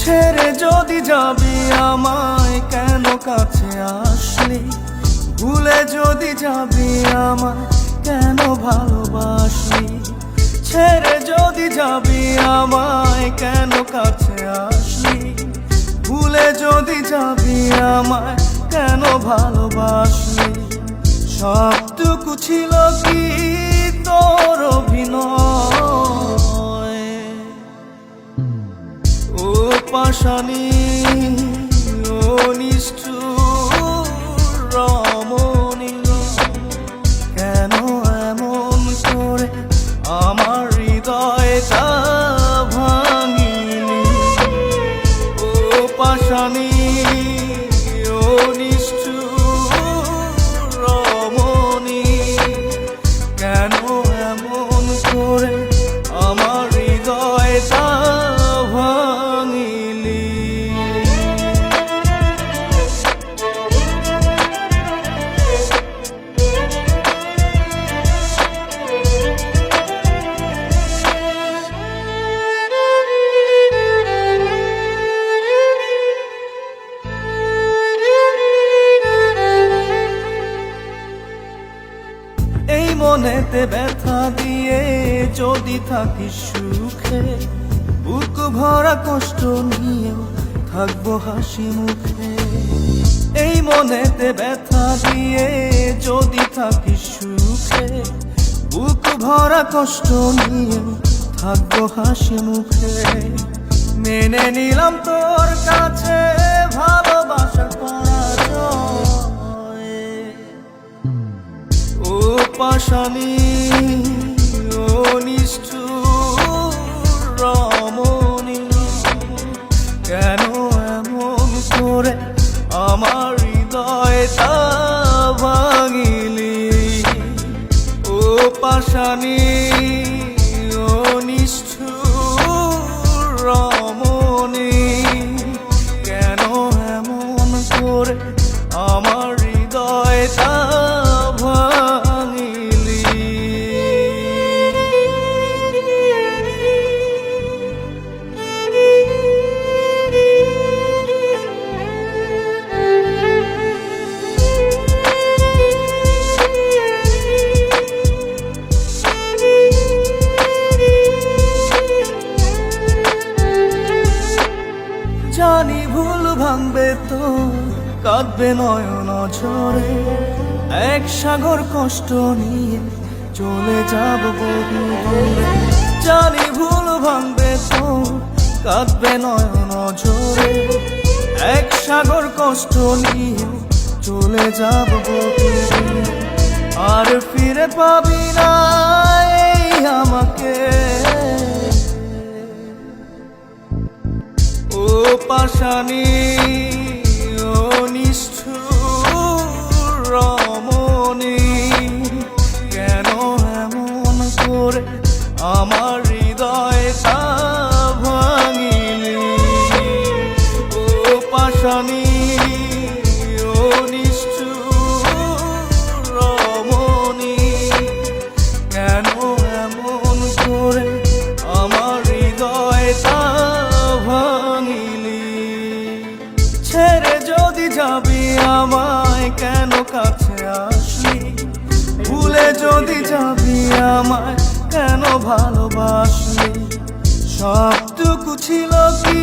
ছেড়ে যদি যাবি আমায় কেন কাছে আসলি, ভুলে যদি যাবি আমায় কেন ভালোবাসলি। ছেড়ে যদি যাবি আমায় কেন কাছে আসলি, ভুলে যদি যাবি আমায় কেন ভালোবাসলি। সবটুকু ছিল কি তোর অভিনয়, ও পাশানি ও নিষ্ঠুর রমণী। কেন এমন করে আমার হৃদয়টা ভাঙিলি, ও পাশানি ও নিষ্ঠুর রমণী। কেন এমন করে আমার হৃদয়টা ভাঙিলি। এই মনেতে ব্যথা দিয়ে যদি থাকিস সুখে, বুক ভরা কষ্ট নিয়েও থাকবো হাসি মুখে। এই মনেতে ব্যথা দিয়ে যদি থাকিস সুখে, বুক ভরা কষ্ট নিয়েও থাকবো হাসি মুখে। মেনে নিলাম তোর কাছে ভালোবাসার পরাজয়, ও পাশানি ও নিষ্ঠুর রমণী। কেন এমন করে আমার হৃদয়টা ভাঙিলি, ও পাশানি ও নিষ্ঠুর রমণী। কেন এমন করে আমার হৃদয়টা ভাঙিলি। জানি ভুল ভাঙবে তো কাঁদবে নয়ন ঝরে, এক সাগর কষ্ট নিয়ে চলে যাব বহু দূরে। জানি ভুল ভাঙবে তো কাঁদবে নয়ন ঝরে, এক সাগর কষ্ট নিয়ে চলে যাব বহু দূরে। আর ফিরে পাবি না এই আমাকে, ও পাশানি ও নিষ্ঠুর রমণী। কেন এমন করে আমার হৃদয়টা ভাঙিলি, ও পাশানি ও নিষ্ঠুর রমণী। কেন এমন করে আমার হৃদয়টা ভাঙিলি। ছেড়ে যদি যাবি আমায় কেন কাছে আসলি, ভুলে যদি যাবি আমায় কেন ভালোবাসলি। সবটুকু ছিল কি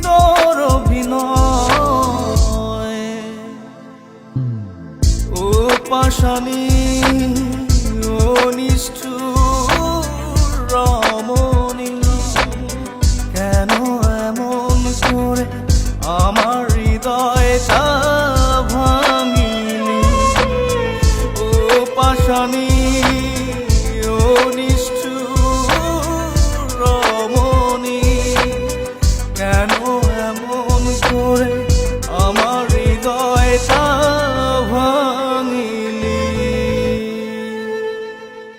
তোর অভিনয়, ও পাশানি ও নিষ্ঠুর